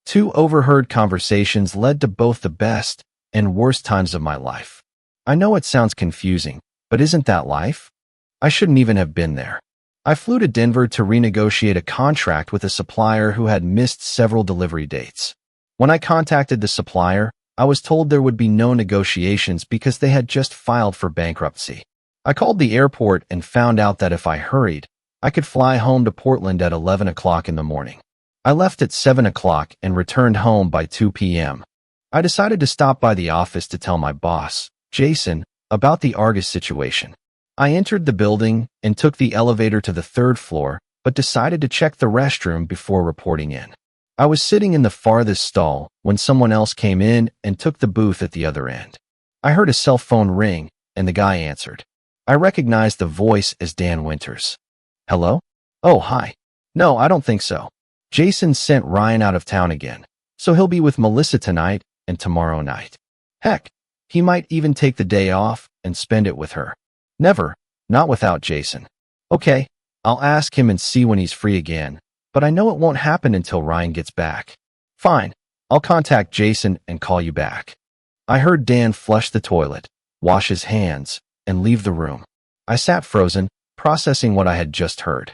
Two overheard conversations led to both the best and worst times of my life. I know it sounds confusing, but isn't that life? I shouldn't even have been there. I flew to Denver to renegotiate a contract with a supplier who had missed several delivery dates. When I contacted the supplier, I was told there would be no negotiations because they had just filed for bankruptcy. I called the airport and found out that if I hurried, I could fly home to Portland at 11 o'clock in the morning. I left at 7 o'clock and returned home by 2 p.m. I decided to stop by the office to tell my boss, Jason, about the Argus situation. I entered the building and took the elevator to the third floor, but decided to check the restroom before reporting in. I was sitting in the farthest stall when someone else came in and took the booth at the other end. I heard a cell phone ring, and the guy answered. I recognized the voice as Dan Winters. Hello? Oh, hi. No, I don't think so. Jason sent Ryan out of town again, so he'll be with Melissa tonight and tomorrow night. Heck, he might even take the day off and spend it with her. Never, not without Jason. Okay, I'll ask him and see when he's free again, but I know it won't happen until Ryan gets back. Fine, I'll contact Jason and call you back. I heard Dan flush the toilet, wash his hands, and leave the room. I sat frozen, processing what I had just heard.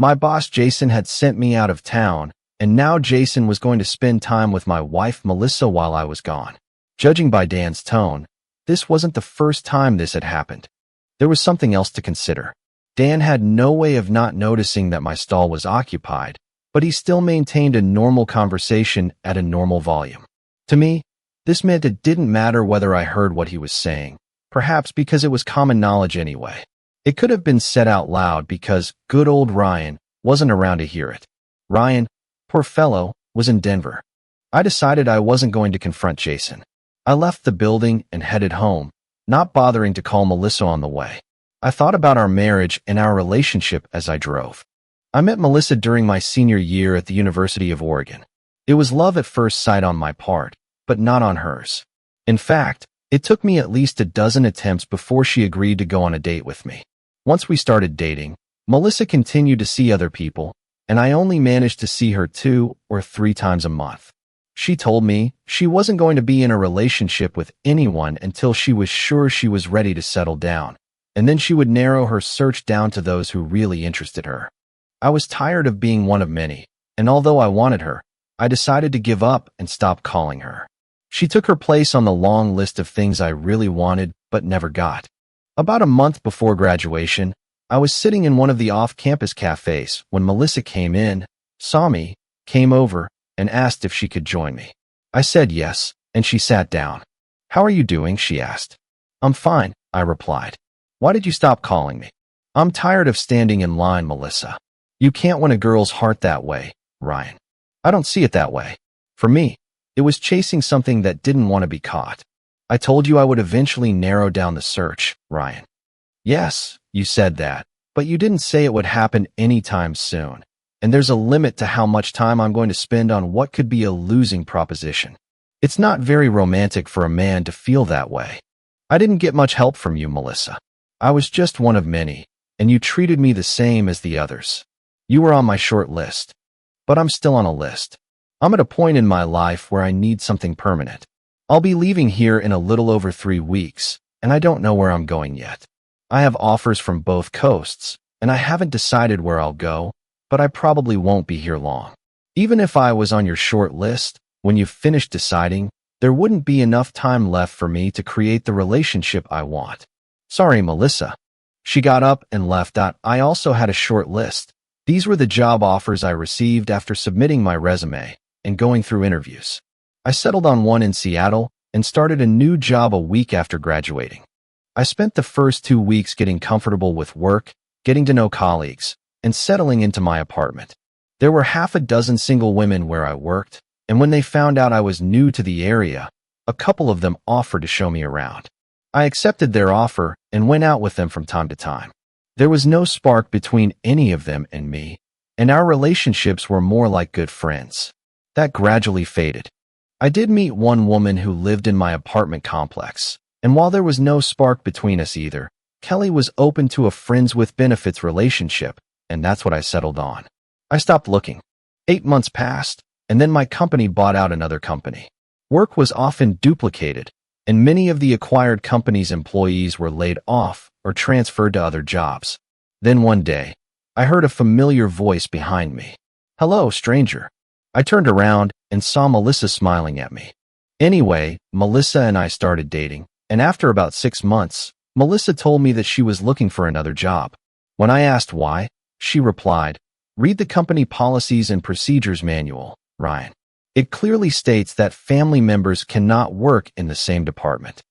My boss Jason had sent me out of town, and now Jason was going to spend time with my wife Melissa while I was gone. Judging by Dan's tone, this wasn't the first time this had happened. There was something else to consider. Dan had no way of not noticing that my stall was occupied, but he still maintained a normal conversation at a normal volume. To me, this meant it didn't matter whether I heard what he was saying, perhaps because it was common knowledge anyway. It could have been said out loud because good old Ryan wasn't around to hear it. Ryan, poor fellow, was in Denver. I decided I wasn't going to confront Jason. I left the building and headed home, not bothering to call Melissa on the way. I thought about our marriage and our relationship as I drove. I met Melissa during my senior year at the University of Oregon. It was love at first sight on my part, but not on hers. In fact, it took me at least a dozen attempts before she agreed to go on a date with me. Once we started dating, Melissa continued to see other people, and I only managed to see her 2 or 3 times a month. She told me she wasn't going to be in a relationship with anyone until she was sure she was ready to settle down, and then she would narrow her search down to those who really interested her. I was tired of being one of many, and although I wanted her, I decided to give up and stop calling her. She took her place on the long list of things I really wanted but never got. About a month before graduation, I was sitting in one of the off-campus cafes when Melissa came in, saw me, came over, and asked if she could join me. I said yes, and she sat down. How are you doing? She asked. I'm fine, I replied. Why did you stop calling me? I'm tired of standing in line, Melissa. You can't win a girl's heart that way, Ryan. I don't see it that way. For me, it was chasing something that didn't want to be caught. I told you I would eventually narrow down the search, Ryan. Yes, you said that, but you didn't say it would happen anytime soon. And there's a limit to how much time I'm going to spend on what could be a losing proposition. It's not very romantic for a man to feel that way. I didn't get much help from you, Melissa. I was just one of many, and you treated me the same as the others. You were on my short list, but I'm still on a list. I'm at a point in my life where I need something permanent. I'll be leaving here in a little over 3 weeks, and I don't know where I'm going yet. I have offers from both coasts, and I haven't decided where I'll go, but I probably won't be here long. Even if I was on your short list, when you've finished deciding, there wouldn't be enough time left for me to create the relationship I want. Sorry, Melissa. She got up and left. I also had a short list. These were the job offers I received after submitting my resume and going through interviews. I settled on one in Seattle and started a new job a week after graduating. I spent the first 2 weeks getting comfortable with work, getting to know colleagues, and settling into my apartment. There were half a dozen single women where I worked, and when they found out I was new to the area, a couple of them offered to show me around. I accepted their offer and went out with them from time to time. There was no spark between any of them and me, and our relationships were more like good friends. That gradually faded. I did meet one woman who lived in my apartment complex, and while there was no spark between us either, Kelly was open to a friends with benefits relationship, and that's what I settled on. I stopped looking. 8 months passed, and then my company bought out another company. Work was often duplicated, and many of the acquired company's employees were laid off or transferred to other jobs. Then one day, I heard a familiar voice behind me. "Hello, stranger." I turned around and saw Melissa smiling at me. Anyway, Melissa and I started dating, and after about 6 months, Melissa told me that she was looking for another job. When I asked why, she replied, "Read the company policies and procedures manual, Ryan. It clearly states that family members cannot work in the same department."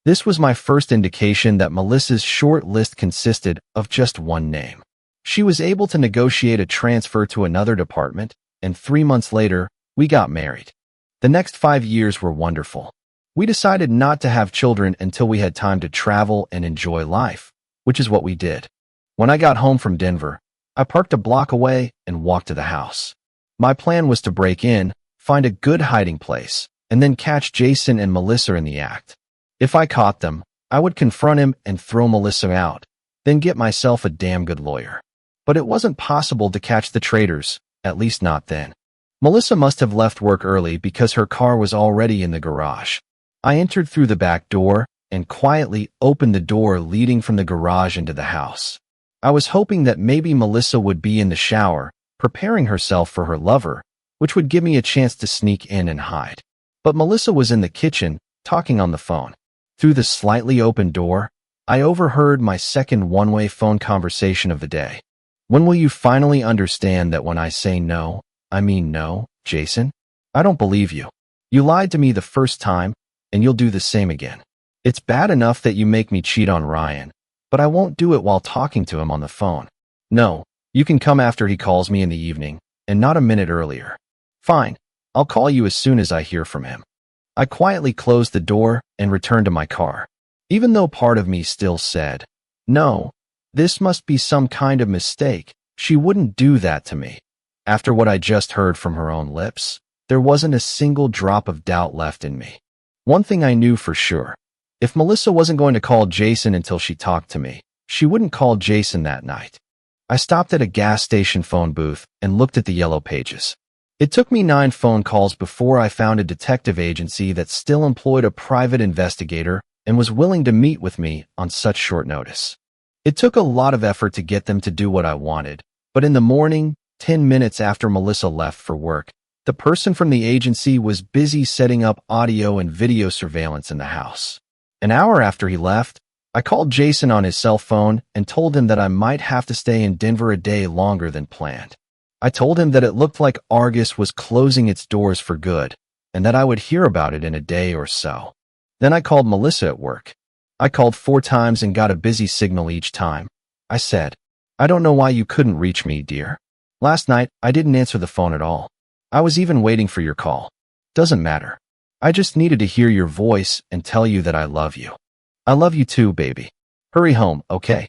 This was my first indication that Melissa's short list consisted of just one name. She was able to negotiate a transfer to another department, and 3 months later, we got married. The next 5 years were wonderful. We decided not to have children until we had time to travel and enjoy life, which is what we did. When I got home from Denver, I parked a block away and walked to the house. My plan was to break in, find a good hiding place, and then catch Jason and Melissa in the act. If I caught them, I would confront him and throw Melissa out, then get myself a damn good lawyer. But it wasn't possible to catch the traitors, at least not then. Melissa must have left work early because her car was already in the garage. I entered through the back door and quietly opened the door leading from the garage into the house. I was hoping that maybe Melissa would be in the shower, preparing herself for her lover, which would give me a chance to sneak in and hide. But Melissa was in the kitchen, talking on the phone. Through the slightly open door, I overheard my second one-way phone conversation of the day. "When will you finally understand that when I say no, I mean no, Jason? I don't believe you. You lied to me the first time, and you'll do the same again. It's bad enough that you make me cheat on Ryan, but I won't do it while talking to him on the phone. No, you can come after he calls me in the evening, and not a minute earlier. Fine, I'll call you as soon as I hear from him." I quietly closed the door and returned to my car. Even though part of me still said, "No, this must be some kind of mistake. She wouldn't do that to me." After what I just heard from her own lips, there wasn't a single drop of doubt left in me. One thing I knew for sure. If Melissa wasn't going to call Jason until she talked to me, she wouldn't call Jason that night. I stopped at a gas station phone booth and looked at the yellow pages. It took me 9 phone calls before I found a detective agency that still employed a private investigator and was willing to meet with me on such short notice. It took a lot of effort to get them to do what I wanted, but in the morning, 10 minutes after Melissa left for work, the person from the agency was busy setting up audio and video surveillance in the house. An hour after he left, I called Jason on his cell phone and told him that I might have to stay in Denver a day longer than planned. I told him that it looked like Argus was closing its doors for good, and that I would hear about it in a day or so. Then I called Melissa at work. I called 4 times and got a busy signal each time. I said, "I don't know why you couldn't reach me, dear. Last night, I didn't answer the phone at all. I was even waiting for your call. Doesn't matter. I just needed to hear your voice and tell you that I love you. I love you too, baby. Hurry home, okay?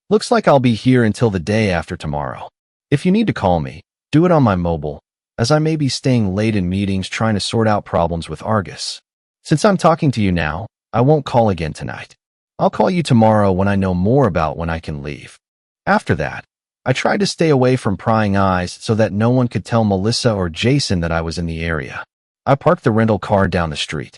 Looks like I'll be here until the day after tomorrow. If you need to call me, do it on my mobile, as I may be staying late in meetings trying to sort out problems with Argus. Since I'm talking to you now, I won't call again tonight. I'll call you tomorrow when I know more about when I can leave." After that, I tried to stay away from prying eyes so that no one could tell Melissa or Jason that I was in the area. I parked the rental car down the street.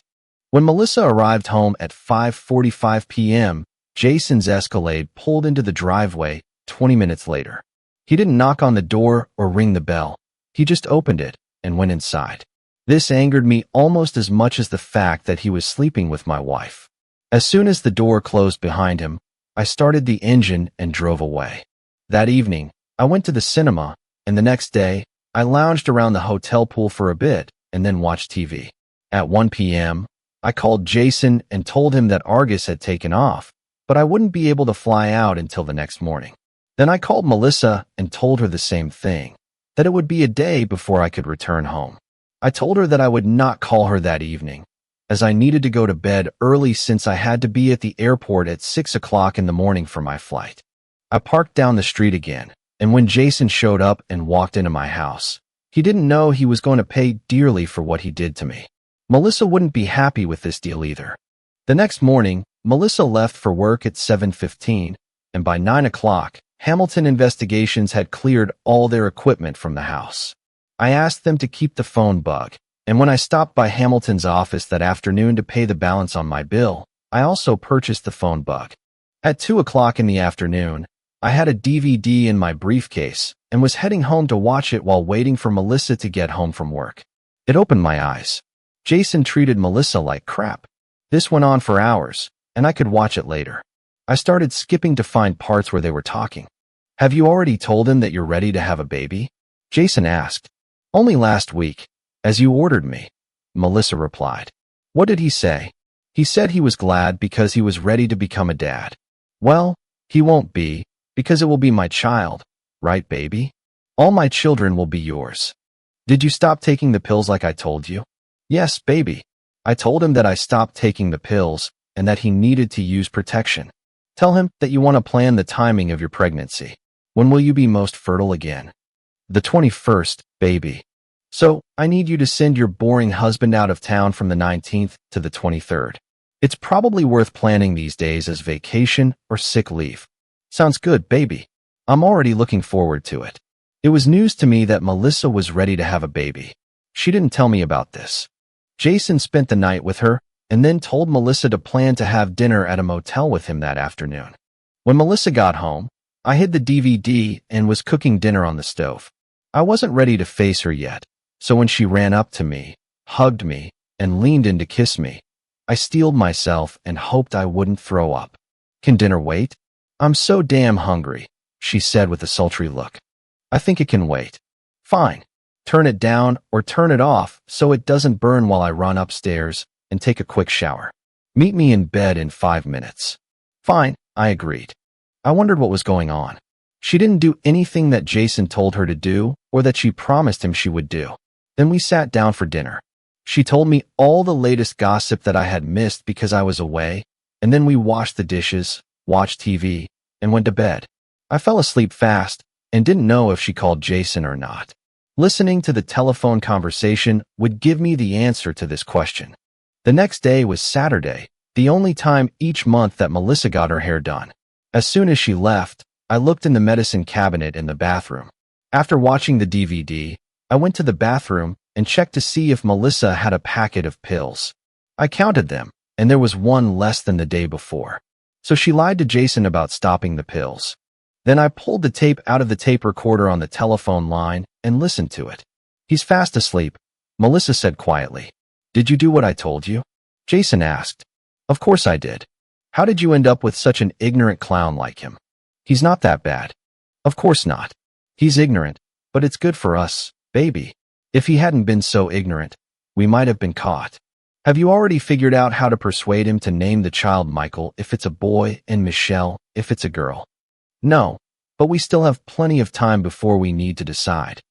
When Melissa arrived home at 5:45 p.m., Jason's Escalade pulled into the driveway 20 minutes later. He didn't knock on the door or ring the bell. He just opened it and went inside. This angered me almost as much as the fact that he was sleeping with my wife. As soon as the door closed behind him, I started the engine and drove away. That evening, I went to the cinema, and the next day, I lounged around the hotel pool for a bit and then watched TV. At 1 p.m., I called Jason and told him that Argus had taken off, but I wouldn't be able to fly out until the next morning. Then I called Melissa and told her the same thing, that it would be a day before I could return home. I told her that I would not call her that evening, as I needed to go to bed early since I had to be at the airport at 6 o'clock in the morning for my flight. I parked down the street again, and when Jason showed up and walked into my house, he didn't know he was going to pay dearly for what he did to me. Melissa wouldn't be happy with this deal either. The next morning, Melissa left for work at 7:15, and by 9 o'clock, Hamilton Investigations had cleared all their equipment from the house. I asked them to keep the phone bug, and when I stopped by Hamilton's office that afternoon to pay the balance on my bill, I also purchased the phone bug. At 2 o'clock in the afternoon, I had a DVD in my briefcase and was heading home to watch it while waiting for Melissa to get home from work. It opened my eyes. Jason treated Melissa like crap. This went on for hours, and I could watch it later. I started skipping to find parts where they were talking. Have you already told him that you're ready to have a baby? Jason asked. Only last week, as you ordered me, Melissa replied. What did he say? He said he was glad because he was ready to become a dad. Well, he won't be, because it will be my child, right, baby? All my children will be yours. Did you stop taking the pills like I told you? Yes, baby. I told him that I stopped taking the pills and that he needed to use protection. Tell him that you want to plan the timing of your pregnancy. When will you be most fertile again? The 21st, baby. So, I need you to send your boring husband out of town from the 19th to the 23rd. It's probably worth planning these days as vacation or sick leave. Sounds good, baby. I'm already looking forward to it. It was news to me that Melissa was ready to have a baby. She didn't tell me about this. Jason spent the night with her and then told Melissa to plan to have dinner at a motel with him that afternoon. When Melissa got home, I hid the DVD and was cooking dinner on the stove. I wasn't ready to face her yet, so when she ran up to me, hugged me, and leaned in to kiss me, I steeled myself and hoped I wouldn't throw up. Can dinner wait? I'm so damn hungry, she said with a sultry look. I think it can wait. Fine. Turn it down or turn it off so it doesn't burn while I run upstairs and take a quick shower. Meet me in bed in 5 minutes. Fine, I agreed. I wondered what was going on. She didn't do anything that Jason told her to do or that she promised him she would do. Then we sat down for dinner. She told me all the latest gossip that I had missed because I was away, and then we washed the dishes, watched TV, and went to bed. I fell asleep fast and didn't know if she called Jason or not. Listening to the telephone conversation would give me the answer to this question. The next day was Saturday, the only time each month that Melissa got her hair done. As soon as she left, I looked in the medicine cabinet in the bathroom. After watching the DVD, I went to the bathroom and checked to see if Melissa had a packet of pills. I counted them, and there was one less than the day before. So she lied to Jason about stopping the pills. Then I pulled the tape out of the tape recorder on the telephone line and listened to it. He's fast asleep, Melissa said quietly. Did you do what I told you? Jason asked. Of course I did. How did you end up with such an ignorant clown like him? He's not that bad. Of course not. He's ignorant, but it's good for us, baby. If he hadn't been so ignorant, we might have been caught. Have you already figured out how to persuade him to name the child Michael if it's a boy and Michelle if it's a girl? No, but we still have plenty of time before we need to decide.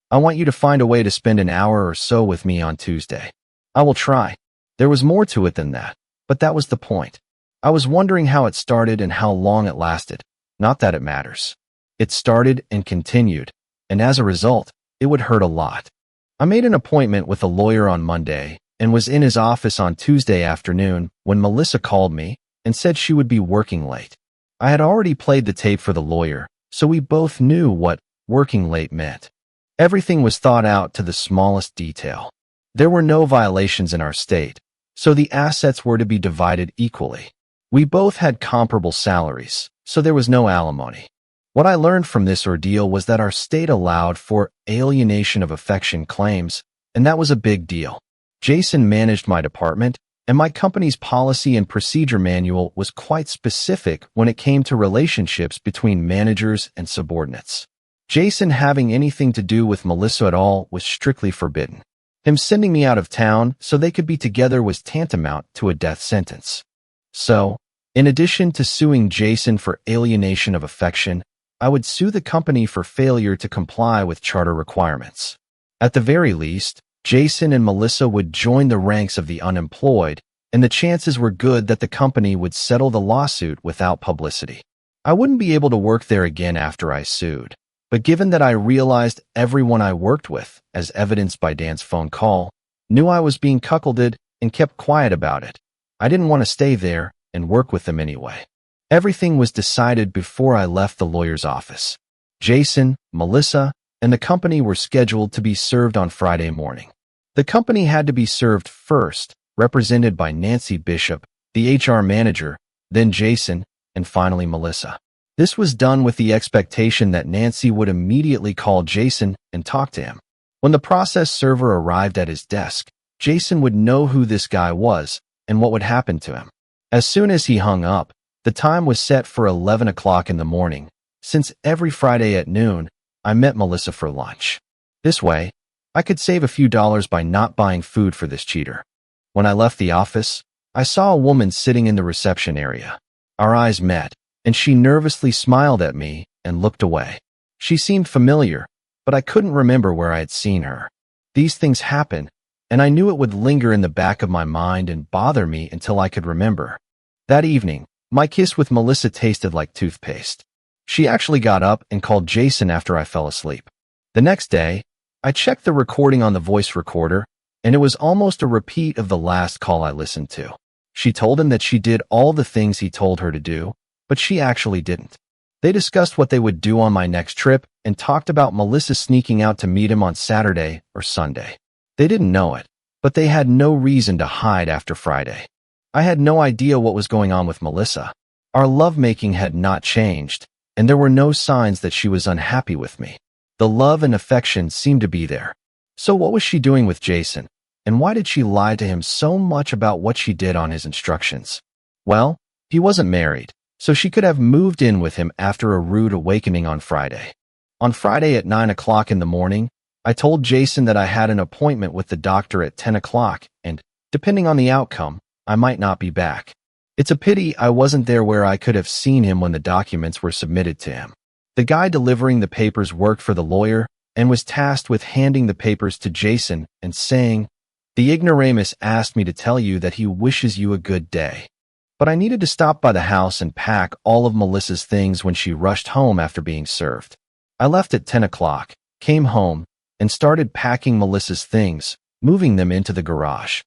I want you to find a way to spend an hour or so with me on Tuesday. I will try. There was more to it than that, but that was the point. I was wondering how it started and how long it lasted. Not that it matters. It started and continued, and as a result, it would hurt a lot. I made an appointment with a lawyer on Monday and was in his office on Tuesday afternoon when Melissa called me and said she would be working late. I had already played the tape for the lawyer, so we both knew what working late meant. Everything was thought out to the smallest detail. There were no violations in our state, so the assets were to be divided equally. We both had comparable salaries, so there was no alimony. What I learned from this ordeal was that our state allowed for alienation of affection claims, and that was a big deal. Jason managed my department, and my company's policy and procedure manual was quite specific when it came to relationships between managers and subordinates. Jason having anything to do with Melissa at all was strictly forbidden. Him sending me out of town so they could be together was tantamount to a death sentence. So, in addition to suing Jason for alienation of affection, I would sue the company for failure to comply with charter requirements. At the very least, Jason and Melissa would join the ranks of the unemployed, and the chances were good that the company would settle the lawsuit without publicity. I wouldn't be able to work there again after I sued, but given that I realized everyone I worked with, as evidenced by Dan's phone call, knew I was being cuckolded and kept quiet about it, I didn't want to stay there and work with them anyway. Everything was decided before I left the lawyer's office. Jason, Melissa, and the company were scheduled to be served on Friday morning. The company had to be served first, represented by Nancy Bishop, the HR manager, then Jason, and finally Melissa. This was done with the expectation that Nancy would immediately call Jason and talk to him. When the process server arrived at his desk, Jason would know who this guy was and what would happen to him. As soon as he hung up, the time was set for 11 o'clock in the morning. Since every Friday at noon, I met Melissa for lunch. This way, I could save a few dollars by not buying food for this cheater. When I left the office, I saw a woman sitting in the reception area. Our eyes met, and she nervously smiled at me and looked away. She seemed familiar, but I couldn't remember where I had seen her. These things happen, and I knew it would linger in the back of my mind and bother me until I could remember. That evening, my kiss with Melissa tasted like toothpaste. She actually got up and called Jason after I fell asleep. The next day, I checked the recording on the voice recorder, and it was almost a repeat of the last call I listened to. She told him that she did all the things he told her to do, but she actually didn't. They discussed what they would do on my next trip and talked about Melissa sneaking out to meet him on Saturday or Sunday. They didn't know it, but they had no reason to hide after Friday. I had no idea what was going on with Melissa. Our lovemaking had not changed, and there were no signs that she was unhappy with me. The love and affection seemed to be there. So what was she doing with Jason, and why did she lie to him so much about what she did on his instructions? Well, he wasn't married, so she could have moved in with him after a rude awakening on Friday. On Friday at 9 o'clock in the morning, I told Jason that I had an appointment with the doctor at 10 o'clock, and, depending on the outcome, I might not be back. It's a pity I wasn't there where I could have seen him when the documents were submitted to him. The guy delivering the papers worked for the lawyer and was tasked with handing the papers to Jason and saying, "The ignoramus asked me to tell you that he wishes you a good day." But I needed to stop by the house and pack all of Melissa's things when she rushed home after being served. I left at 10 o'clock, came home, and started packing Melissa's things, moving them into the garage.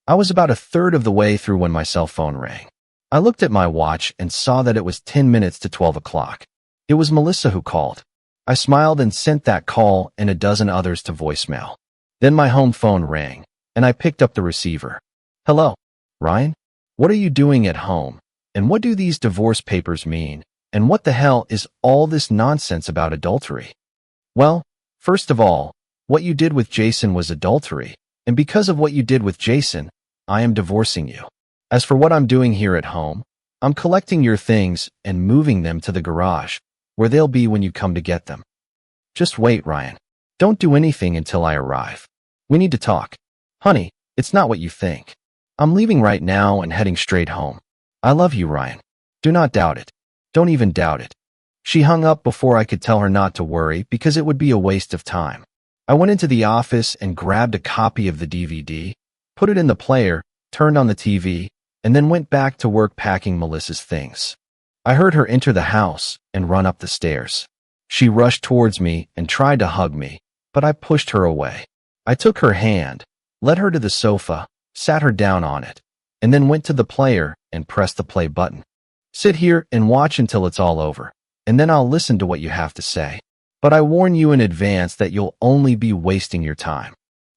I was about a third of the way through when my cell phone rang. I looked at my watch and saw that it was 10 minutes to 12 o'clock. It was Melissa who called. I smiled and sent that call and a dozen others to voicemail. Then my home phone rang, and I picked up the receiver. "Hello, Ryan? What are you doing at home? And what do these divorce papers mean? And what the hell is all this nonsense about adultery?" "Well, first of all, what you did with Jason was adultery, and because of what you did with Jason, I am divorcing you. As for what I'm doing here at home, I'm collecting your things and moving them to the garage, where they'll be when you come to get them. Just wait, Ryan. Don't do anything until I arrive. We need to talk. Honey, it's not what you think. I'm leaving right now and heading straight home. I love you, Ryan. Do not doubt it. Don't even doubt it." She hung up before I could tell her not to worry because it would be a waste of time. I went into the office and grabbed a copy of the DVD, put it in the player, turned on the TV, and then went back to work packing Melissa's things. I heard her enter the house and run up the stairs. She rushed towards me and tried to hug me, but I pushed her away. I took her hand, led her to the sofa, sat her down on it, and then went to the player and pressed the play button. "Sit here and watch until it's all over, and then I'll listen to what you have to say. But I warn you in advance that you'll only be wasting your time."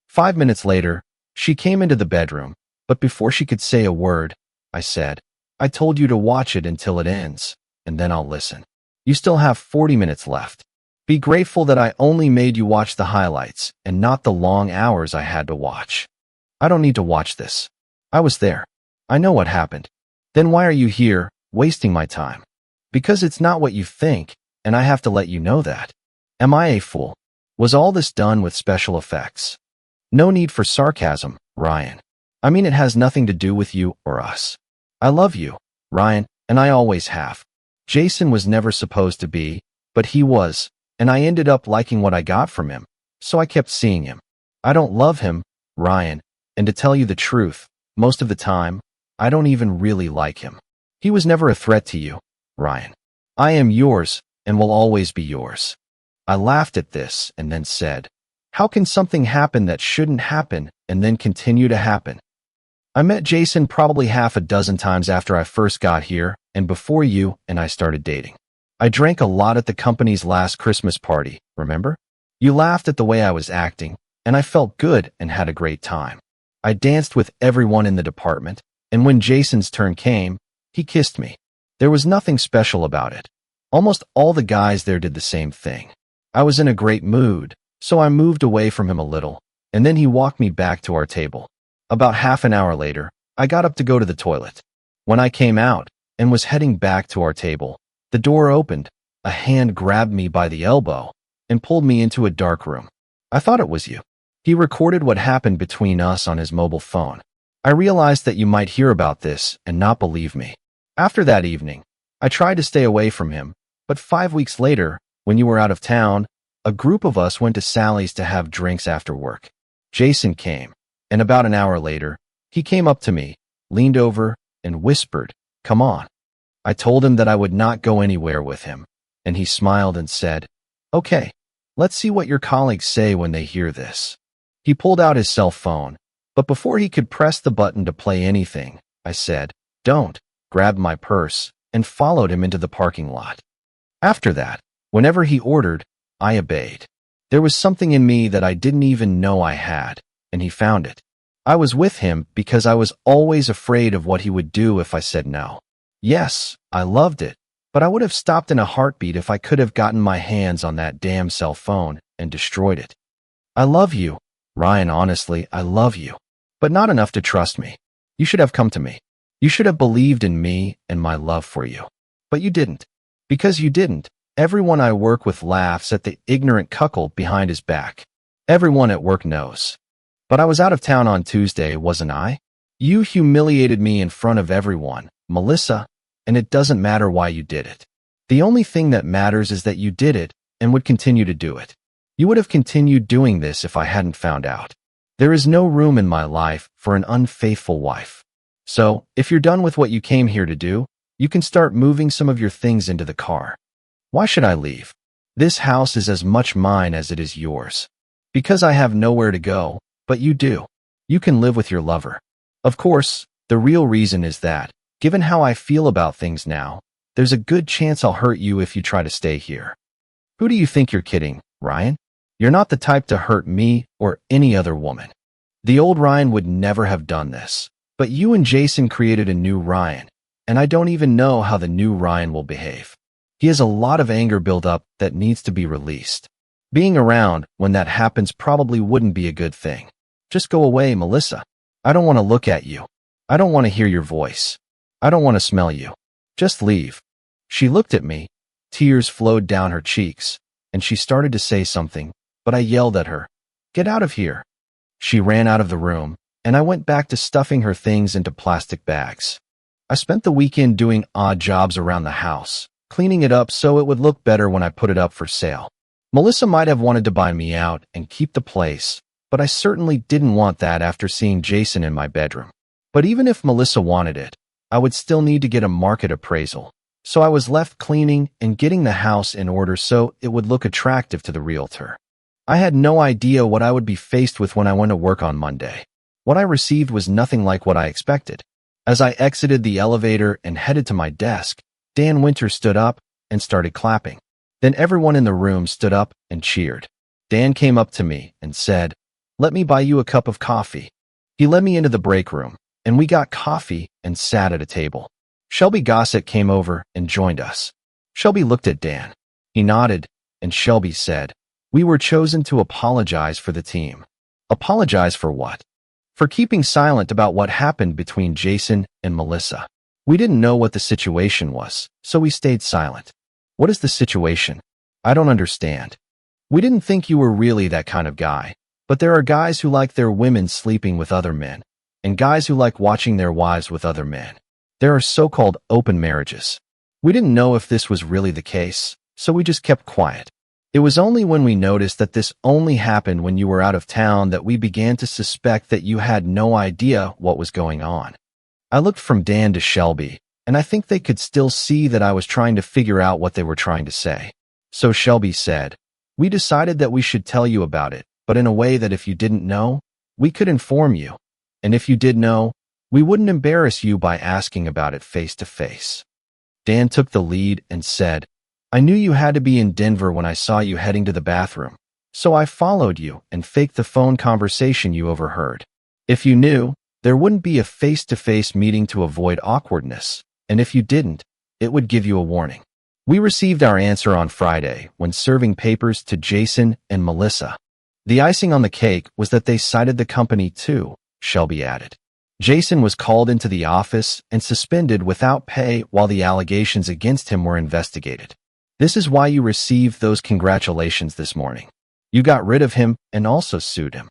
5 minutes later, she came into the bedroom, but before she could say a word, I said, "I told you to watch it until it ends, and then I'll listen. You still have 40 minutes left. Be grateful that I only made you watch the highlights and not the long hours I had to watch. I don't need to watch this. I was there. I know what happened. Then why are you here, wasting my time? Because it's not what you think, and I have to let you know that. Am I a fool? Was all this done with special effects? No need for sarcasm, Ryan. I mean, it has nothing to do with you or us. I love you, Ryan, and I always have. Jason was never supposed to be, but he was, and I ended up liking what I got from him, so I kept seeing him. I don't love him, Ryan, and to tell you the truth, most of the time, I don't even really like him. He was never a threat to you, Ryan. I am yours and will always be yours." I laughed at this and then said, "How can something happen that shouldn't happen and then continue to happen? I met Jason probably half a dozen times after I first got here and before you and I started dating. I drank a lot at the company's last Christmas party, remember? You laughed at the way I was acting, and I felt good and had a great time. I danced with everyone in the department, and when Jason's turn came, he kissed me. There was nothing special about it. Almost all the guys there did the same thing. I was in a great mood, so I moved away from him a little, and then he walked me back to our table. About half an hour later, I got up to go to the toilet. When I came out and was heading back to our table, the door opened, a hand grabbed me by the elbow, and pulled me into a dark room. I thought it was you. He recorded what happened between us on his mobile phone. I realized that you might hear about this and not believe me. After that evening, I tried to stay away from him, but 5 weeks later, when you were out of town, a group of us went to Sally's to have drinks after work. Jason came, and about an hour later, he came up to me, leaned over, and whispered, "Come on." I told him that I would not go anywhere with him, and he smiled and said, "Okay, let's see what your colleagues say when they hear this." He pulled out his cell phone, but before he could press the button to play anything, I said, "Don't," grabbed my purse, and followed him into the parking lot. After that, whenever he ordered, I obeyed. There was something in me that I didn't even know I had, and he found it. I was with him because I was always afraid of what he would do if I said no. Yes, I loved it, but I would have stopped in a heartbeat if I could have gotten my hands on that damn cell phone and destroyed it. I love you, Ryan, honestly, I love you, but not enough to trust me. You should have come to me. You should have believed in me and my love for you. But you didn't. Because you didn't, everyone I work with laughs at the ignorant cuckold behind his back. Everyone at work knows. But I was out of town on Tuesday, wasn't I? You humiliated me in front of everyone, Melissa, and it doesn't matter why you did it. The only thing that matters is that you did it and would continue to do it. You would have continued doing this if I hadn't found out. There is no room in my life for an unfaithful wife. So, if you're done with what you came here to do, you can start moving some of your things into the car. Why should I leave? This house is as much mine as it is yours. Because I have nowhere to go, but you do. You can live with your lover. Of course, the real reason is that, given how I feel about things now, there's a good chance I'll hurt you if you try to stay here. Who do you think you're kidding, Ryan? You're not the type to hurt me or any other woman. The old Ryan would never have done this, but you and Jason created a new Ryan, and I don't even know how the new Ryan will behave. He has a lot of anger built up that needs to be released. Being around when that happens probably wouldn't be a good thing. Just go away, Melissa. I don't want to look at you. I don't want to hear your voice. I don't want to smell you. Just leave. She looked at me. Tears flowed down her cheeks, and she started to say something, but I yelled at her, "Get out of here." She ran out of the room, and I went back to stuffing her things into plastic bags. I spent the weekend doing odd jobs around the house, cleaning it up so it would look better when I put it up for sale. Melissa might have wanted to buy me out and keep the place, but I certainly didn't want that after seeing Jason in my bedroom. But even if Melissa wanted it, I would still need to get a market appraisal. So I was left cleaning and getting the house in order so it would look attractive to the realtor. I had no idea what I would be faced with when I went to work on Monday. What I received was nothing like what I expected. As I exited the elevator and headed to my desk, Dan Winter stood up and started clapping. Then everyone in the room stood up and cheered. Dan came up to me and said, "Let me buy you a cup of coffee." He led me into the break room, and we got coffee and sat at a table. Shelby Gossett came over and joined us. Shelby looked at Dan. He nodded, and Shelby said, "We were chosen to apologize for the team." Apologize for what? For keeping silent about what happened between Jason and Melissa. We didn't know what the situation was, so we stayed silent. What is the situation? I don't understand. We didn't think you were really that kind of guy, but there are guys who like their women sleeping with other men, and guys who like watching their wives with other men. There are so-called open marriages. We didn't know if this was really the case, so we just kept quiet. It was only when we noticed that this only happened when you were out of town that we began to suspect that you had no idea what was going on. I looked from Dan to Shelby, and I think they could still see that I was trying to figure out what they were trying to say. So Shelby said, "We decided that we should tell you about it, but in a way that if you didn't know, we could inform you. And if you did know, we wouldn't embarrass you by asking about it face to face." Dan took the lead and said, "I knew you had to be in Denver when I saw you heading to the bathroom. So I followed you and faked the phone conversation you overheard. If you knew, there wouldn't be a face-to-face meeting to avoid awkwardness, and if you didn't, it would give you a warning. We received our answer on Friday when serving papers to Jason and Melissa. The icing on the cake was that they cited the company too, Shelby added. Jason was called into the office and suspended without pay while the allegations against him were investigated. This is why you received those congratulations this morning. You got rid of him and also sued him.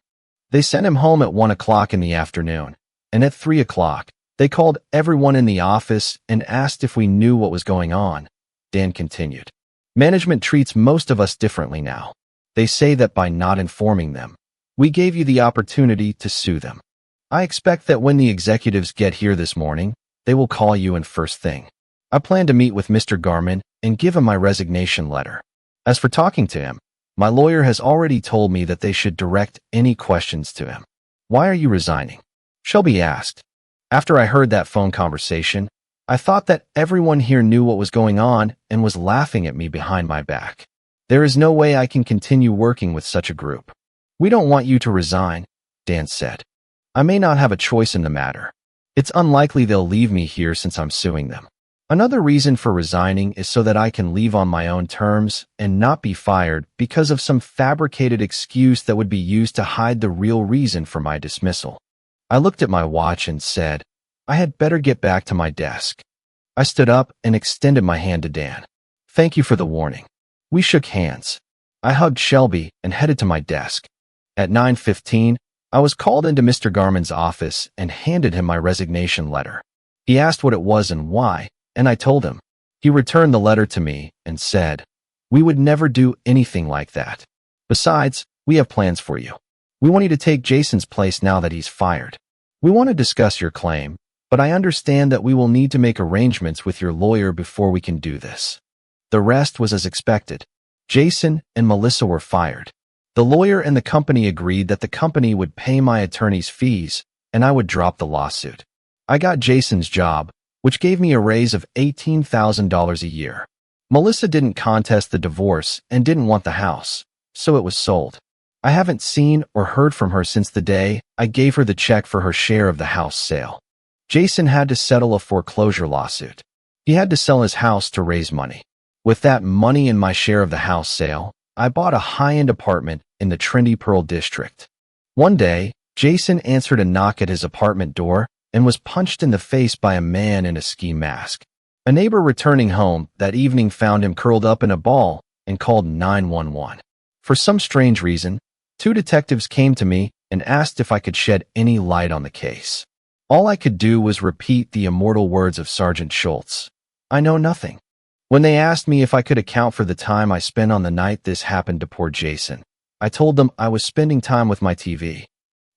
They sent him home at 1 o'clock in the afternoon, and at 3 o'clock, they called everyone in the office and asked if we knew what was going on. Dan continued. Management treats most of us differently now. They say that by not informing them, we gave you the opportunity to sue them. I expect that when the executives get here this morning, they will call you in first thing. I plan to meet with Mr. Garman and give him my resignation letter. As for talking to him, my lawyer has already told me that they should direct any questions to him. Why are you resigning? Shelby asked. After I heard that phone conversation, I thought that everyone here knew what was going on and was laughing at me behind my back. There is no way I can continue working with such a group. We don't want you to resign, Dan said. I may not have a choice in the matter. It's unlikely they'll leave me here since I'm suing them. Another reason for resigning is so that I can leave on my own terms and not be fired because of some fabricated excuse that would be used to hide the real reason for my dismissal. I looked at my watch and said, I had better get back to my desk. I stood up and extended my hand to Dan. Thank you for the warning. We shook hands. I hugged Shelby and headed to my desk. At 9:15, I was called into Mr. Garman's office and handed him my resignation letter. He asked what it was and why, and I told him. He returned the letter to me and said, We would never do anything like that. Besides, we have plans for you. We want you to take Jason's place now that he's fired. We want to discuss your claim, but I understand that we will need to make arrangements with your lawyer before we can do this. The rest was as expected. Jason and Melissa were fired. The lawyer and the company agreed that the company would pay my attorney's fees, and I would drop the lawsuit. I got Jason's job, which gave me a raise of $18,000 a year. Melissa didn't contest the divorce and didn't want the house, so it was sold. I haven't seen or heard from her since the day I gave her the check for her share of the house sale. Jason had to settle a foreclosure lawsuit. He had to sell his house to raise money. With that money and my share of the house sale, I bought a high-end apartment in the trendy Pearl District. One day, Jason answered a knock at his apartment door and was punched in the face by a man in a ski mask. A neighbor returning home that evening found him curled up in a ball and called 911. For some strange reason, 2 detectives came to me and asked if I could shed any light on the case. All I could do was repeat the immortal words of Sergeant Schultz. I know nothing. When they asked me if I could account for the time I spent on the night this happened to poor Jason, I told them I was spending time with my TV.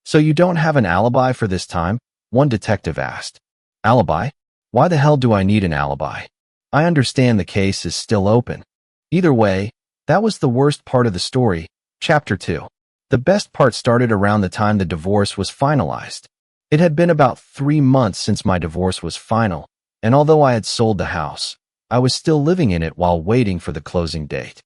So you don't have an alibi for this time? One detective asked. Alibi? Why the hell do I need an alibi? I understand the case is still open. Either way, that was the worst part of the story. Chapter 2. The best part started around the time the divorce was finalized. It had been about 3 months since my divorce was final, and although I had sold the house, I was still living in it while waiting for the closing date.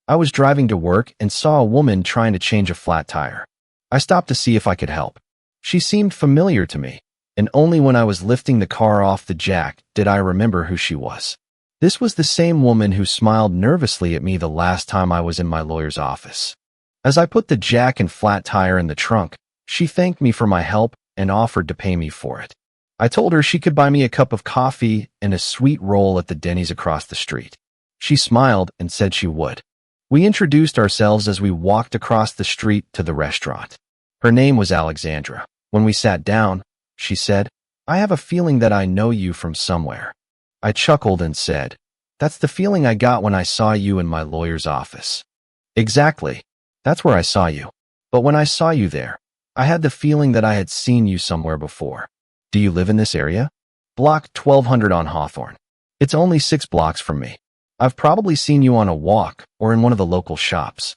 I was driving to work and saw a woman trying to change a flat tire. I stopped to see if I could help. She seemed familiar to me, and only when I was lifting the car off the jack did I remember who she was. This was the same woman who smiled nervously at me the last time I was in my lawyer's office. As I put the jack and flat tire in the trunk, she thanked me for my help and offered to pay me for it. I told her she could buy me a cup of coffee and a sweet roll at the Denny's across the street. She smiled and said she would. We introduced ourselves as we walked across the street to the restaurant. Her name was Alexandra. When we sat down, she said, I have a feeling that I know you from somewhere. I chuckled and said, That's the feeling I got when I saw you in my lawyer's office. Exactly. That's where I saw you. But when I saw you there, I had the feeling that I had seen you somewhere before. Do you live in this area? Block 1200 on Hawthorne. It's only 6 blocks from me. I've probably seen you on a walk or in one of the local shops.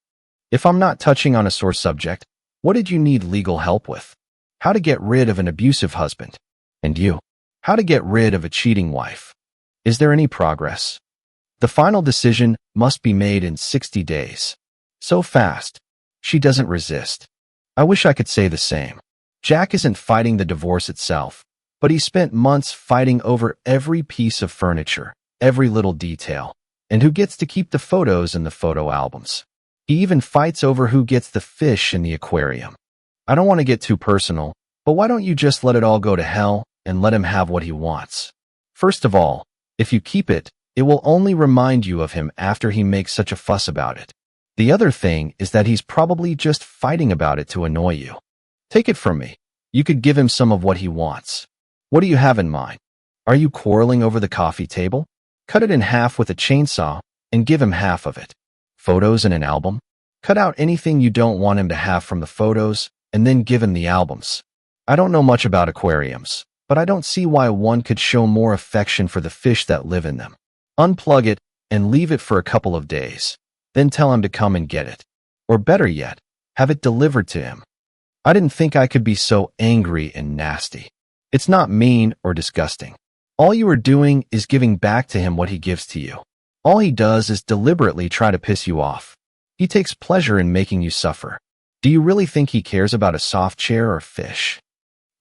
If I'm not touching on a sore subject, what did you need legal help with? How to get rid of an abusive husband? And you? How to get rid of a cheating wife? Is there any progress? The final decision must be made in 60 days. So fast. She doesn't resist. I wish I could say the same. Jack isn't fighting the divorce itself, but he spent months fighting over every piece of furniture, every little detail, and who gets to keep the photos in the photo albums. He even fights over who gets the fish in the aquarium. I don't want to get too personal, but why don't you just let it all go to hell and let him have what he wants? First of all, if you keep it, it will only remind you of him after he makes such a fuss about it. The other thing is that he's probably just fighting about it to annoy you. Take it from me. You could give him some of what he wants. What do you have in mind? Are you quarreling over the coffee table? Cut it in half with a chainsaw and give him half of it. Photos in an album? Cut out anything you don't want him to have from the photos and then give him the albums. I don't know much about aquariums, but I don't see why one could show more affection for the fish that live in them. Unplug it and leave it for a couple of days. Then tell him to come and get it. Or better yet, have it delivered to him. I didn't think I could be so angry and nasty. It's not mean or disgusting. All you are doing is giving back to him what he gives to you. All he does is deliberately try to piss you off. He takes pleasure in making you suffer. Do you really think he cares about a soft chair or fish?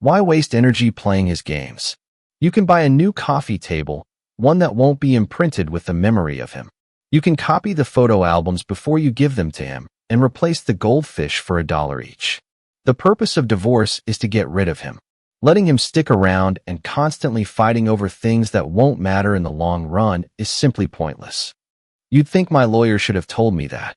Why waste energy playing his games? You can buy a new coffee table, one that won't be imprinted with the memory of him. You can copy the photo albums before you give them to him and replace the goldfish for $1 each. The purpose of divorce is to get rid of him. Letting him stick around and constantly fighting over things that won't matter in the long run is simply pointless. You'd think my lawyer should have told me that.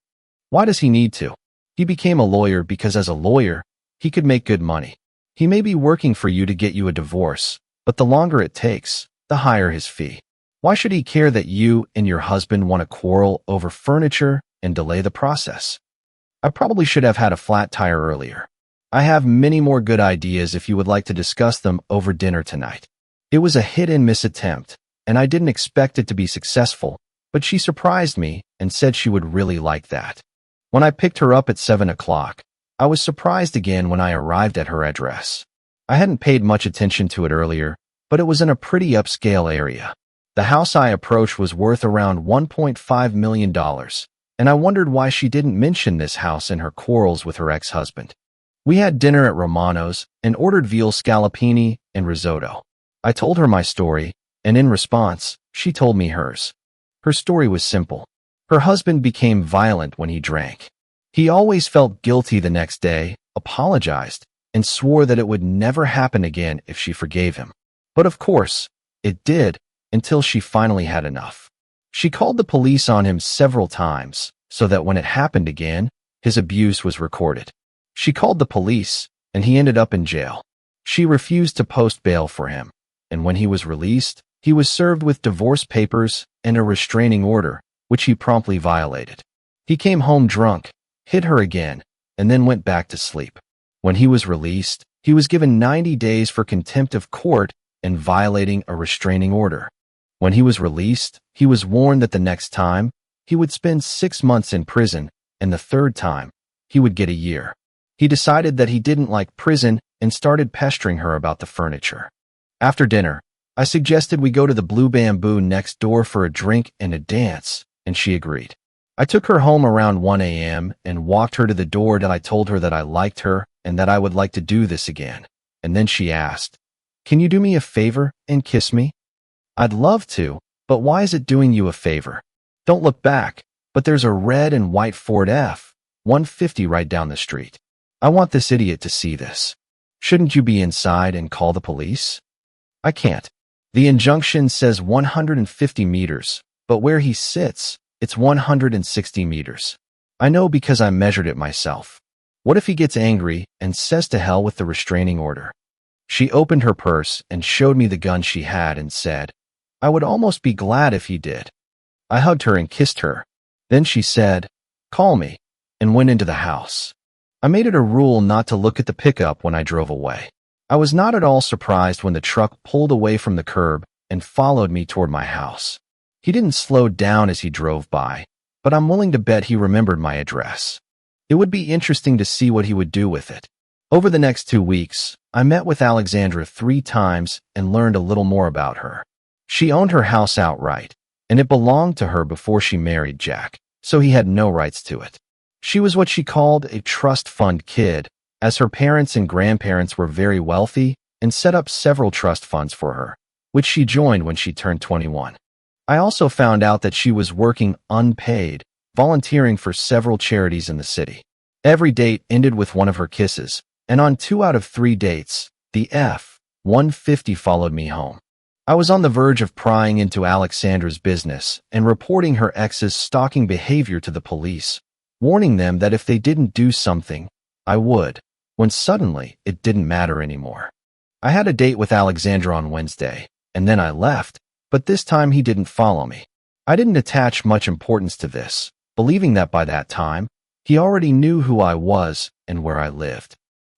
Why does he need to? He became a lawyer because as a lawyer, he could make good money. He may be working for you to get you a divorce, but the longer it takes, the higher his fee. Why should he care that you and your husband want to quarrel over furniture and delay the process? I probably should have had a flat tire earlier. I have many more good ideas if you would like to discuss them over dinner tonight. It was a hit-and-miss attempt, and I didn't expect it to be successful, but she surprised me and said she would really like that. When I picked her up at 7 o'clock, I was surprised again when I arrived at her address. I hadn't paid much attention to it earlier, but it was in a pretty upscale area. The house I approached was worth around $1.5 million, and I wondered why she didn't mention this house in her quarrels with her ex-husband. We had dinner at Romano's and ordered veal scallopini and risotto. I told her my story, and in response, she told me hers. Her story was simple. Her husband became violent when he drank. He always felt guilty the next day, apologized, and swore that it would never happen again if she forgave him. But of course, it did, until she finally had enough. She called the police on him several times, so that when it happened again, his abuse was recorded. She called the police, and he ended up in jail. She refused to post bail for him, and when he was released, he was served with divorce papers and a restraining order, which he promptly violated. He came home drunk, hit her again, and then went back to sleep. When he was released, he was given 90 days for contempt of court and violating a restraining order. When he was released, he was warned that the next time, he would spend 6 months in prison, and the third time, he would get a year. He decided that he didn't like prison and started pestering her about the furniture. After dinner, I suggested we go to the Blue Bamboo next door for a drink and a dance, and she agreed. I took her home around 1 a.m. and walked her to the door and I told her that I liked her and that I would like to do this again. And then she asked, "Can you do me a favor and kiss me?" I'd love to, but why is it doing you a favor? Don't look back, but there's a red and white Ford F-150 right down the street. I want this idiot to see this. Shouldn't you be inside and call the police? I can't. The injunction says 150 meters, but where he sits, it's 160 meters. I know because I measured it myself. What if he gets angry and says to hell with the restraining order? She opened her purse and showed me the gun she had and said, "I would almost be glad if he did." I hugged her and kissed her. Then she said, "Call me," and went into the house. I made it a rule not to look at the pickup when I drove away. I was not at all surprised when the truck pulled away from the curb and followed me toward my house. He didn't slow down as he drove by, but I'm willing to bet he remembered my address. It would be interesting to see what he would do with it. Over the next 2 weeks, I met with Alexandra 3 times and learned a little more about her. She owned her house outright, and it belonged to her before she married Jack, so he had no rights to it. She was what she called a trust fund kid, as her parents and grandparents were very wealthy and set up several trust funds for her, which she joined when she turned 21. I also found out that she was working unpaid, volunteering for several charities in the city. Every date ended with one of her kisses, and on 2 out of 3 dates, the F-150 followed me home. I was on the verge of prying into Alexandra's business and reporting her ex's stalking behavior to the police, warning them that if they didn't do something, I would, when suddenly it didn't matter anymore. I had a date with Alexandra on Wednesday, and then I left, but this time he didn't follow me. I didn't attach much importance to this, believing that by that time, he already knew who I was and where I lived.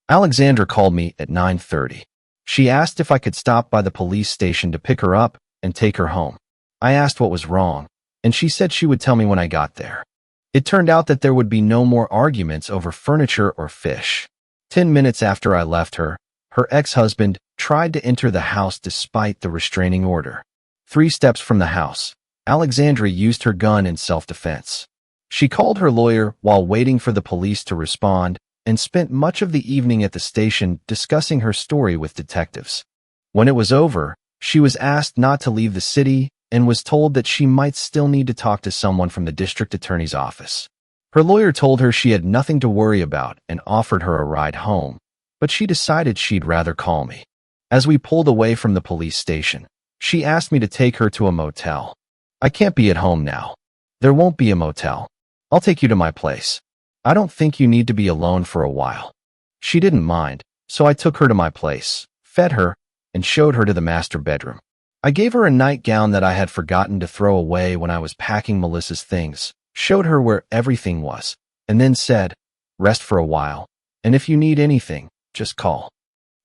Alexandra called me at 9:30. She asked if I could stop by the police station to pick her up and take her home. I asked what was wrong, and she said she would tell me when I got there. It turned out that there would be no more arguments over furniture or fish. 10 minutes after I left her, her ex-husband tried to enter the house despite the restraining order. 3 steps from the house, Alexandra used her gun in self-defense. She called her lawyer while waiting for the police to respond and spent much of the evening at the station discussing her story with detectives. When it was over, she was asked not to leave the city and was told that she might still need to talk to someone from the district attorney's office. Her lawyer told her she had nothing to worry about and offered her a ride home, but she decided she'd rather call me. As we pulled away from the police station, she asked me to take her to a motel. I can't be at home now. There won't be a motel. I'll take you to my place. I don't think you need to be alone for a while. She didn't mind, so I took her to my place, fed her, and showed her to the master bedroom. I gave her a nightgown that I had forgotten to throw away when I was packing Melissa's things, showed her where everything was, and then said, "Rest for a while, and if you need anything, just call."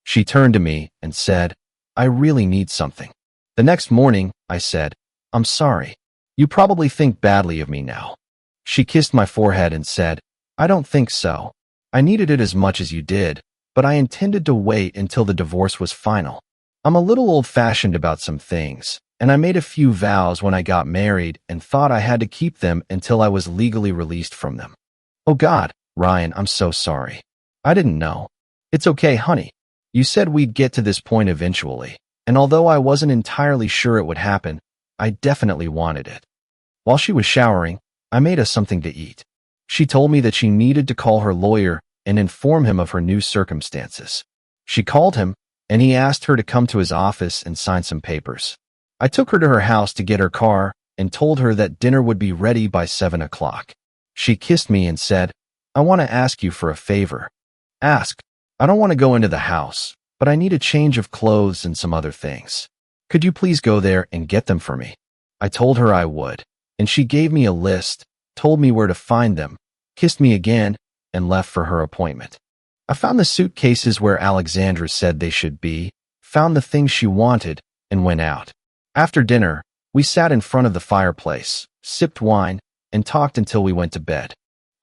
She turned to me and said, "I really need something." The next morning, I said, "I'm sorry. You probably think badly of me now." She kissed my forehead and said, "I don't think so. I needed it as much as you did, but I intended to wait until the divorce was final. I'm a little old-fashioned about some things, and I made a few vows when I got married and thought I had to keep them until I was legally released from them." "Oh God, Ryan, I'm so sorry. I didn't know." "It's okay, honey. You said we'd get to this point eventually, and although I wasn't entirely sure it would happen, I definitely wanted it." While she was showering, I made us something to eat. She told me that she needed to call her lawyer and inform him of her new circumstances. She called him, and he asked her to come to his office and sign some papers. I took her to her house to get her car and told her that dinner would be ready by 7 o'clock. She kissed me and said, "I want to ask you for a favor." "Ask. I don't want to go into the house, but I need a change of clothes and some other things. Could you please go there and get them for me?" I told her I would, and she gave me a list, told me where to find them, kissed me again, and left for her appointment. I found the suitcases where Alexandra said they should be, found the things she wanted, and went out. After dinner, we sat in front of the fireplace, sipped wine, and talked until we went to bed.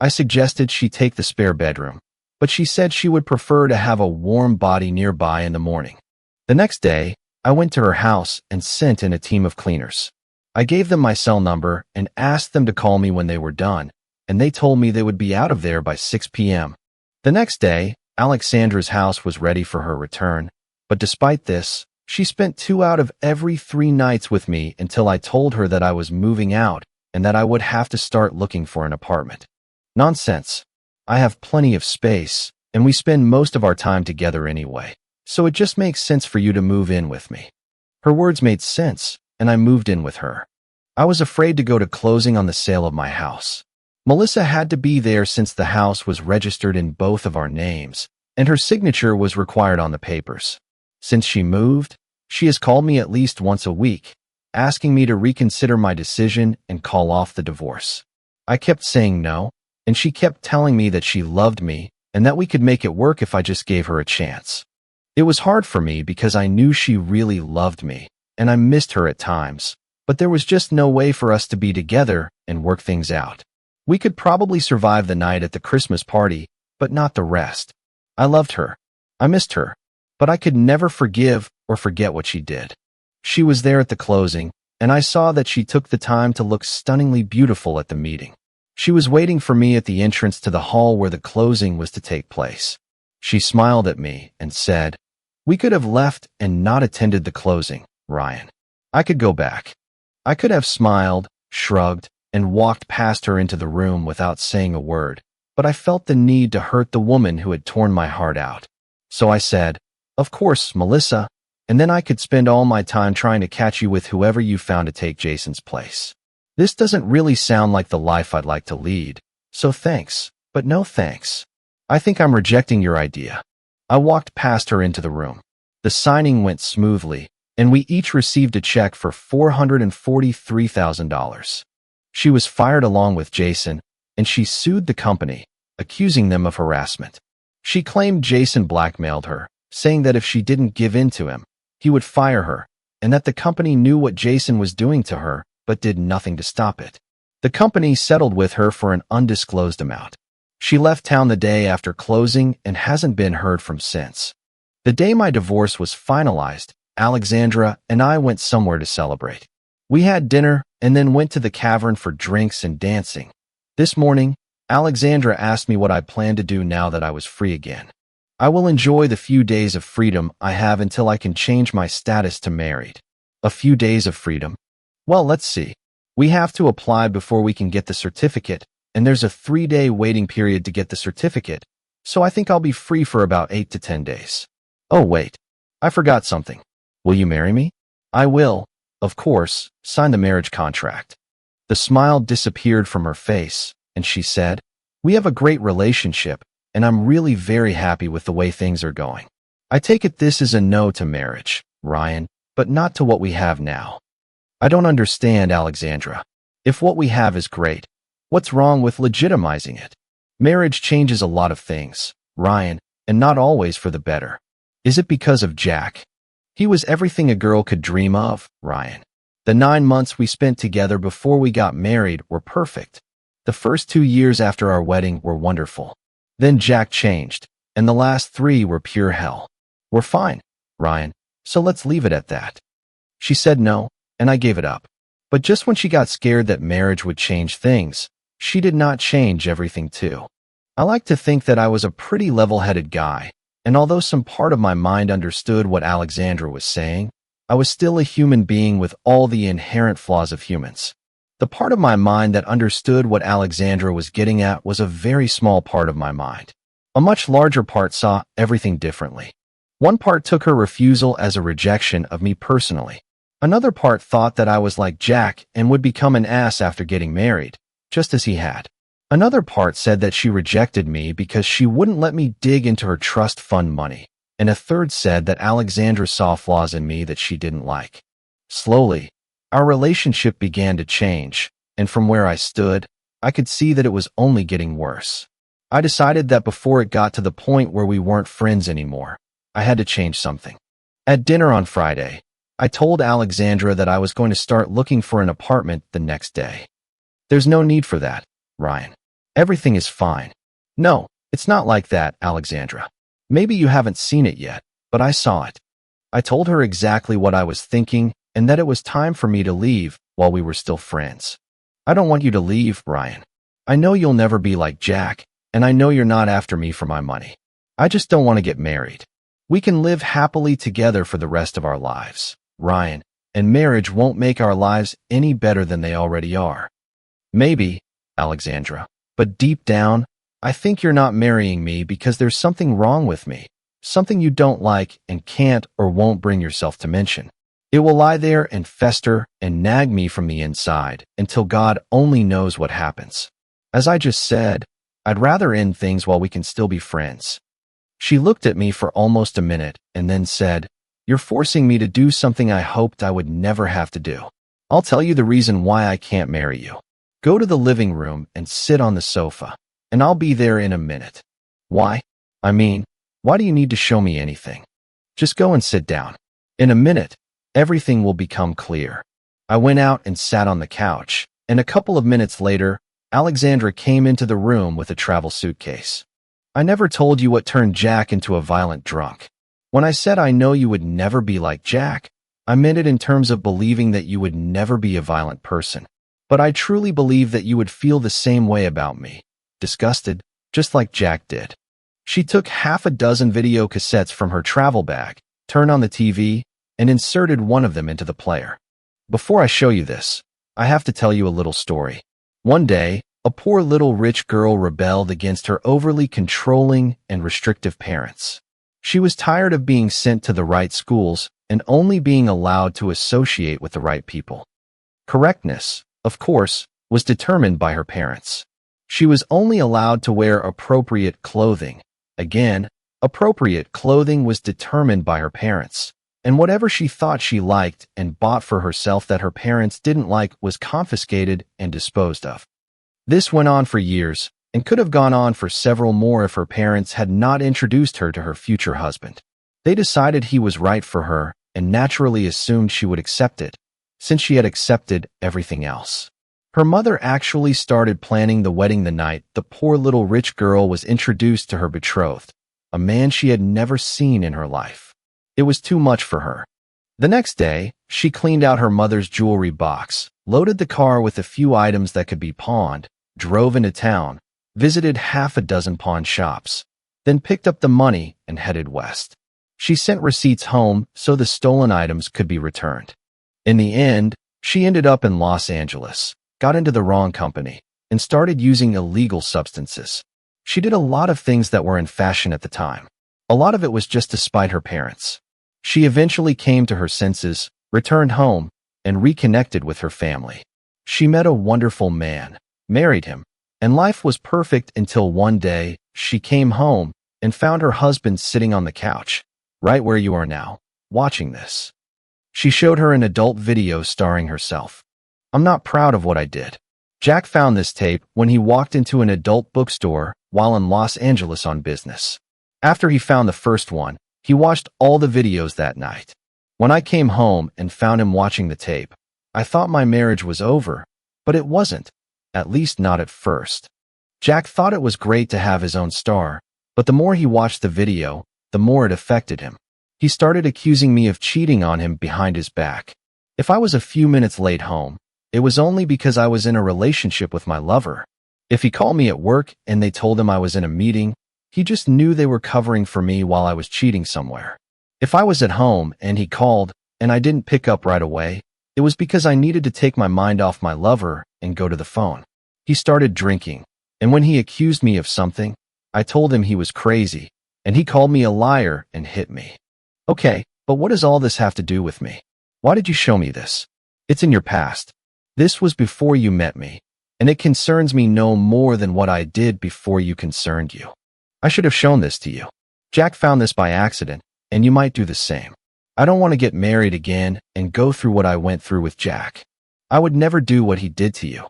I suggested she take the spare bedroom, but she said she would prefer to have a warm body nearby in the morning. The next day, I went to her house and sent in a team of cleaners. I gave them my cell number and asked them to call me when they were done, and they told me they would be out of there by 6 p.m. The next day, Alexandra's house was ready for her return, but despite this, she spent 2 out of every 3 nights with me until I told her that I was moving out and that I would have to start looking for an apartment. Nonsense. I have plenty of space, and we spend most of our time together anyway, so it just makes sense for you to move in with me. Her words made sense, and I moved in with her. I was afraid to go to closing on the sale of my house. Melissa had to be there since the house was registered in both of our names, and her signature was required on the papers. Since she moved, she has called me at least once a week, asking me to reconsider my decision and call off the divorce. I kept saying no, and she kept telling me that she loved me and that we could make it work if I just gave her a chance. It was hard for me because I knew she really loved me, and I missed her at times, but there was just no way for us to be together and work things out. We could probably survive the night at the Christmas party, but not the rest. I loved her. I missed her, but I could never forgive or forget what she did. She was there at the closing, and I saw that she took the time to look stunningly beautiful at the meeting. She was waiting for me at the entrance to the hall where the closing was to take place. She smiled at me and said, "We could have left and not attended the closing, Ryan. I could go back." I could have smiled, shrugged, and walked past her into the room without saying a word, but I felt the need to hurt the woman who had torn my heart out. So I said, "Of course, Melissa, and then I could spend all my time trying to catch you with whoever you found to take Jason's place. This doesn't really sound like the life I'd like to lead, so thanks, but no thanks. I think I'm rejecting your idea." I walked past her into the room. The signing went smoothly, and we each received a check for $443,000. She was fired along with Jason, and she sued the company, accusing them of harassment. She claimed Jason blackmailed her, saying that if she didn't give in to him, he would fire her, and that the company knew what Jason was doing to her, but did nothing to stop it. The company settled with her for an undisclosed amount. She left town the day after closing and hasn't been heard from since. The day my divorce was finalized, Alexandra and I went somewhere to celebrate. We had dinner and then went to the cavern for drinks and dancing. This morning, Alexandra asked me what I planned to do now that I was free again. I will enjoy the few days of freedom I have until I can change my status to married. A few days of freedom? Well, let's see. We have to apply before we can get the certificate, and there's a 3-day waiting period to get the certificate, so I think I'll be free for about 8 to 10 days. Oh, wait. I forgot something. Will you marry me? I will, of course, sign the marriage contract. The smile disappeared from her face, and she said, "We have a great relationship, and I'm really very happy with the way things are going. I take it this is a no to marriage, Ryan, but not to what we have now." I don't understand, Alexandra. If what we have is great, what's wrong with legitimizing it? Marriage changes a lot of things, Ryan, and not always for the better. Is it because of Jack? He was everything a girl could dream of, Ryan. The 9 months we spent together before we got married were perfect. The first 2 years after our wedding were wonderful. Then Jack changed, and the last 3 were pure hell. We're fine, Ryan, so let's leave it at that. She said no, and I gave it up. But just when she got scared that marriage would change things, she did not change everything too. I like to think that I was a pretty level-headed guy, and although some part of my mind understood what Alexandra was saying, I was still a human being with all the inherent flaws of humans. The part of my mind that understood what Alexandra was getting at was a very small part of my mind. A much larger part saw everything differently. One part took her refusal as a rejection of me personally. Another part thought that I was like Jack and would become an ass after getting married, just as he had. Another part said that she rejected me because she wouldn't let me dig into her trust fund money, and a third said that Alexandra saw flaws in me that she didn't like. Slowly, our relationship began to change, and from where I stood, I could see that it was only getting worse. I decided that before it got to the point where we weren't friends anymore, I had to change something. At dinner on Friday, I told Alexandra that I was going to start looking for an apartment the next day. There's no need for that, Ryan. Everything is fine. No, it's not like that, Alexandra. Maybe you haven't seen it yet, but I saw it. I told her exactly what I was thinking and that it was time for me to leave while we were still friends. I don't want you to leave, Ryan. I know you'll never be like Jack, and I know you're not after me for my money. I just don't want to get married. We can live happily together for the rest of our lives, Ryan, and marriage won't make our lives any better than they already are. Maybe, Alexandra, but deep down, I think you're not marrying me because there's something wrong with me, something you don't like and can't or won't bring yourself to mention. It will lie there and fester and nag me from the inside until God only knows what happens. As I just said, I'd rather end things while we can still be friends. She looked at me for almost a minute and then said, "You're forcing me to do something I hoped I would never have to do. I'll tell you the reason why I can't marry you. Go to the living room and sit on the sofa, and I'll be there in a minute." Why? I mean, why do you need to show me anything? Just go and sit down. In a minute, everything will become clear. I went out and sat on the couch, and a couple of minutes later, Alexandra came into the room with a travel suitcase. I never told you what turned Jack into a violent drunk. When I said I know you would never be like Jack, I meant it in terms of believing that you would never be a violent person. But I truly believe that you would feel the same way about me. Disgusted, just like Jack did. She took half a dozen video cassettes from her travel bag, turned on the TV, and inserted one of them into the player. Before I show you this, I have to tell you a little story. One day, a poor little rich girl rebelled against her overly controlling and restrictive parents. She was tired of being sent to the right schools and only being allowed to associate with the right people. Correctness, of course, was determined by her parents. She was only allowed to wear appropriate clothing. Again, appropriate clothing was determined by her parents, and whatever she thought she liked and bought for herself that her parents didn't like was confiscated and disposed of. This went on for years, and could have gone on for several more if her parents had not introduced her to her future husband. They decided he was right for her and naturally assumed she would accept it, since she had accepted everything else. Her mother actually started planning the wedding the night the poor little rich girl was introduced to her betrothed, a man she had never seen in her life. It was too much for her. The next day, she cleaned out her mother's jewelry box, loaded the car with a few items that could be pawned, drove into town, visited half a dozen pawn shops, then picked up the money and headed west. She sent receipts home so the stolen items could be returned. In the end, she ended up in Los Angeles, got into the wrong company, and started using illegal substances. She did a lot of things that were in fashion at the time. A lot of it was just to spite her parents. She eventually came to her senses, returned home, and reconnected with her family. She met a wonderful man, married him, and life was perfect until one day she came home and found her husband sitting on the couch, right where you are now, watching this. She showed her an adult video starring herself. I'm not proud of what I did. Jack found this tape when he walked into an adult bookstore while in Los Angeles on business. After he found the first one, he watched all the videos that night. When I came home and found him watching the tape, I thought my marriage was over, but it wasn't, at least not at first. Jack thought it was great to have his own star, but the more he watched the video, the more it affected him. He started accusing me of cheating on him behind his back. If I was a few minutes late home, it was only because I was in a relationship with my lover. If he called me at work and they told him I was in a meeting, he just knew they were covering for me while I was cheating somewhere. If I was at home and he called and I didn't pick up right away, it was because I needed to take my mind off my lover and go to the phone. He started drinking, and when he accused me of something, I told him he was crazy, and he called me a liar and hit me. Okay, but what does all this have to do with me? Why did you show me this? It's in your past. This was before you met me, and it concerns me no more than what I did before you concerned you. I should have shown this to you. Jack found this by accident, and you might do the same. I don't want to get married again and go through what I went through with Jack. I would never do what he did to you.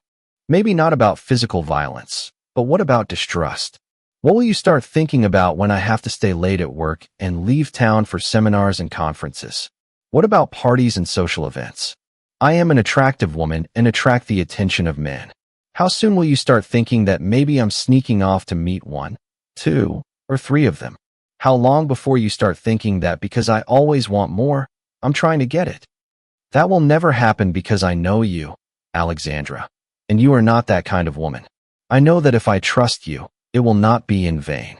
Maybe not about physical violence, but what about distrust? What will you start thinking about when I have to stay late at work and leave town for seminars and conferences? What about parties and social events? I am an attractive woman and attract the attention of men. How soon will you start thinking that maybe I'm sneaking off to meet one, two, or three of them? How long before you start thinking that because I always want more, I'm trying to get it? That will never happen because I know you, Alexandra, and you are not that kind of woman. I know that if I trust you, it will not be in vain.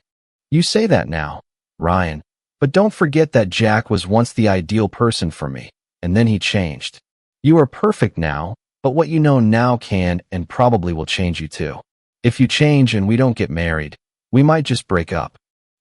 You say that now, Ryan, but don't forget that Jack was once the ideal person for me, and then he changed. You are perfect now, but what you know now can and probably will change you too. If you change and we don't get married, we might just break up.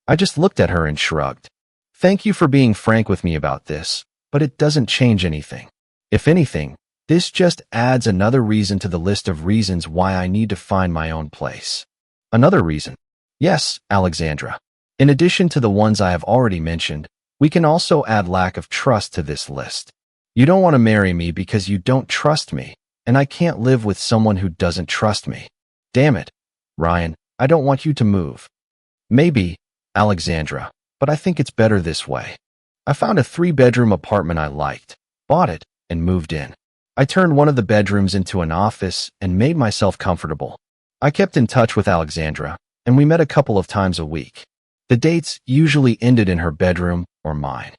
I just looked at her and shrugged. Thank you for being frank with me about this, but it doesn't change anything. If anything, this just adds another reason to the list of reasons why I need to find my own place. Another reason. Yes, Alexandra. In addition to the ones I have already mentioned, we can also add lack of trust to this list. You don't want to marry me because you don't trust me, and I can't live with someone who doesn't trust me. Damn it, Ryan, I don't want you to move. Maybe, Alexandra, but I think it's better this way. I found a 3-bedroom apartment I liked, bought it, and moved in. I turned one of the bedrooms into an office and made myself comfortable. I kept in touch with Alexandra, and we met a couple of times a week. The dates usually ended in her bedroom or mine.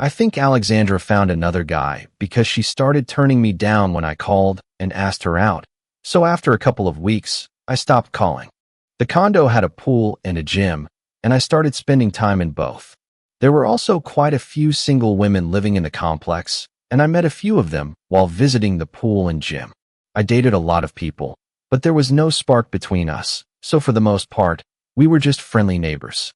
I think Alexandra found another guy because she started turning me down when I called and asked her out, So after a couple of weeks, I stopped calling. The condo had a pool and a gym, and I started spending time in both. There were also quite a few single women living in the complex, and I met a few of them while visiting the pool and gym. I dated a lot of people, but there was no spark between us, so for the most part, we were just friendly neighbors.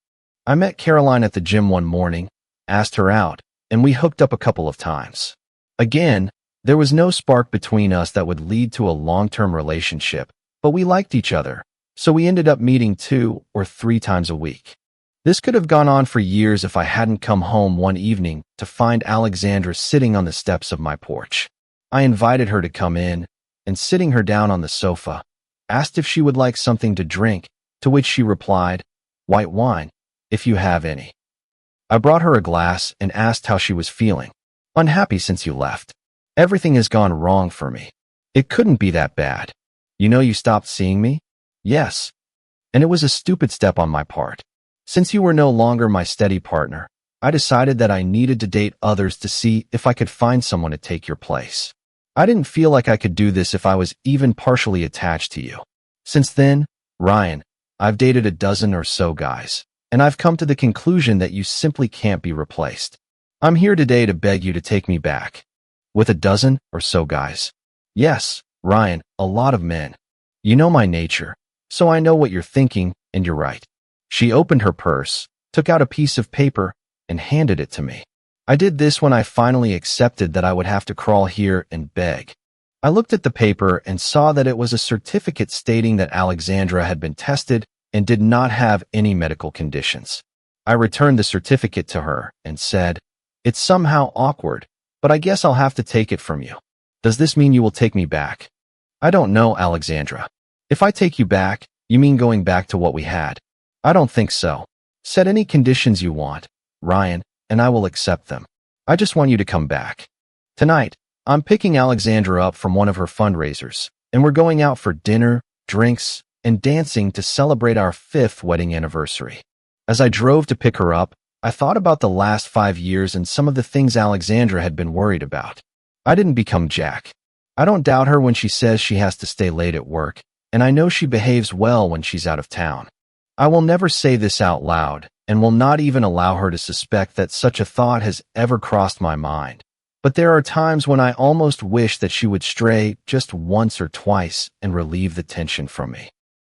I met Caroline at the gym one morning, asked her out, and we hooked up a couple of times. Again, there was no spark between us that would lead to a long-term relationship, but we liked each other, so we ended up meeting 2 or 3 times a week. This could have gone on for years if I hadn't come home one evening to find Alexandra sitting on the steps of my porch. I invited her to come in, and sitting her down on the sofa, asked if she would like something to drink, to which she replied, "White wine, if you have any." I brought her a glass and asked how she was feeling. "Unhappy since you left. Everything has gone wrong for me." "It couldn't be that bad. You know you stopped seeing me?" "Yes. And it was a stupid step on my part. Since you were no longer my steady partner, I decided that I needed to date others to see if I could find someone to take your place. I didn't feel like I could do this if I was even partially attached to you. Since then, Ryan, I've dated a dozen or so guys, and I've come to the conclusion that you simply can't be replaced. I'm here today to beg you to take me back." "With a dozen or so guys?" "Yes, Ryan, a lot of men. You know my nature, so I know what you're thinking, and you're right." She opened her purse, took out a piece of paper, and handed it to me. I did this when I finally accepted that I would have to crawl here and beg. I looked at the paper and saw that it was a certificate stating that Alexandra had been tested and did not have any medical conditions. I returned the certificate to her and said, "It's somehow awkward, but I guess I'll have to take it from you. Does this mean you will take me back?" "I don't know, Alexandra. If I take you back, you mean going back to what we had?" "I don't think so. Set any conditions you want, Ryan, and I will accept them. I just want you to come back. Tonight, I'm picking Alexandra up from one of her fundraisers, and we're going out for dinner, drinks, and dancing to celebrate our 5th wedding anniversary." As I drove to pick her up, I thought about the last 5 years and some of the things Alexandra had been worried about. I didn't become Jack. I don't doubt her when she says she has to stay late at work, and I know she behaves well when she's out of town. I will never say this out loud, and will not even allow her to suspect that such a thought has ever crossed my mind. But there are times when I almost wish that she would stray just once or twice and relieve the tension from me.